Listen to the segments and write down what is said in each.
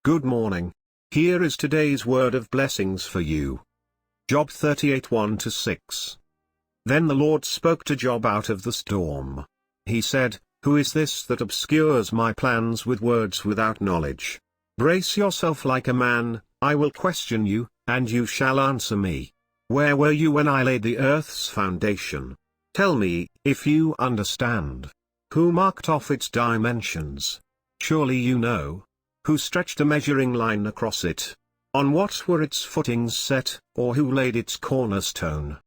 Good morning. Here is today's word of blessings for you. Job 38 1-6. Then the Lord spoke to Job out of the storm. He said, "Who is this that obscures my plans with words without knowledge? Brace yourself like a man, I will question you, and you shall answer me. Where were you when I laid the earth's foundation? Tell me, if you understand. Who marked off its dimensions? Surely you know. Who stretched a measuring line across it? On what were its footings set, or who laid its cornerstone?"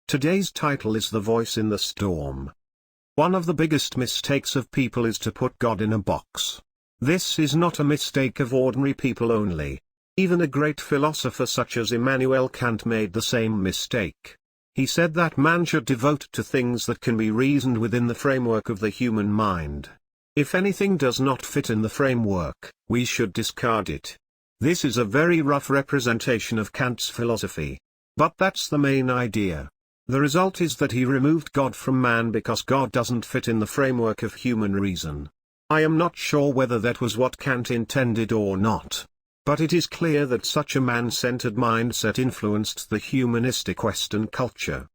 Today's title is The Voice in the Storm. One of the biggest mistakes of people is to put God in a box. This is not a mistake of ordinary people only. Even a great philosopher such as Immanuel Kant made the same mistake. He said that man should devote to things that can be reasoned within the framework of the human mind. If anything does not fit in the framework, we should discard it. This is a very rough representation of Kant's philosophy. But that's the main idea. The result is that he removed God from man because God doesn't fit in the framework of human reason. I am not sure whether that was what Kant intended or not. But it is clear that such a man-centered mindset influenced the humanistic Western culture.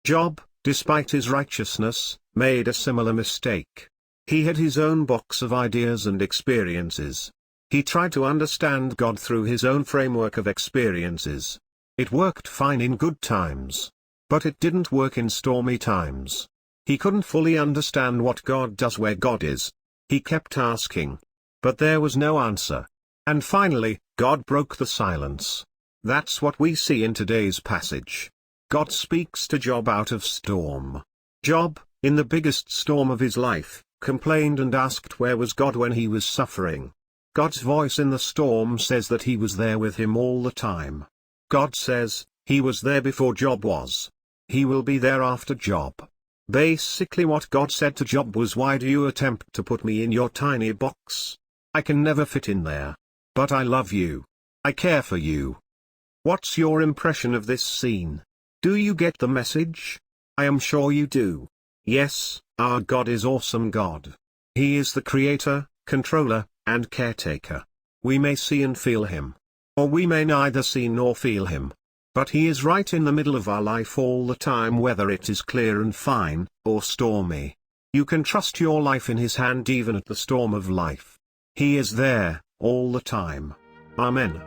Job, despite his righteousness, made a similar mistake. He had his own box of ideas and experiences. He tried to understand God through his own framework of experiences. It worked fine in good times. But it didn't work in stormy times. He couldn't fully understand what God does where God is. He kept asking. But there was no answer. And finally, God broke the silence. That's what we see in today's passage. God speaks to Job out of storm. Job, in the biggest storm of his life, complained and asked where was God when he was suffering. God's voice in the storm says that he was there with him all the time. God says, he was there before Job was. He will be there after Job. Basically what God said to Job was, why do you attempt to put me in your tiny box? I can never fit in there. But I love you. I care for you. What's your impression of this scene? Do you get the message? I am sure you do. Yes, our God is awesome God. He is the creator, controller, and caretaker. We may see and feel him. Or we may neither see nor feel him. But he is right in the middle of our life all the time, whether it is clear and fine, or stormy. You can trust your life in his hand even at the storm of life. He is there, all the time. Amen.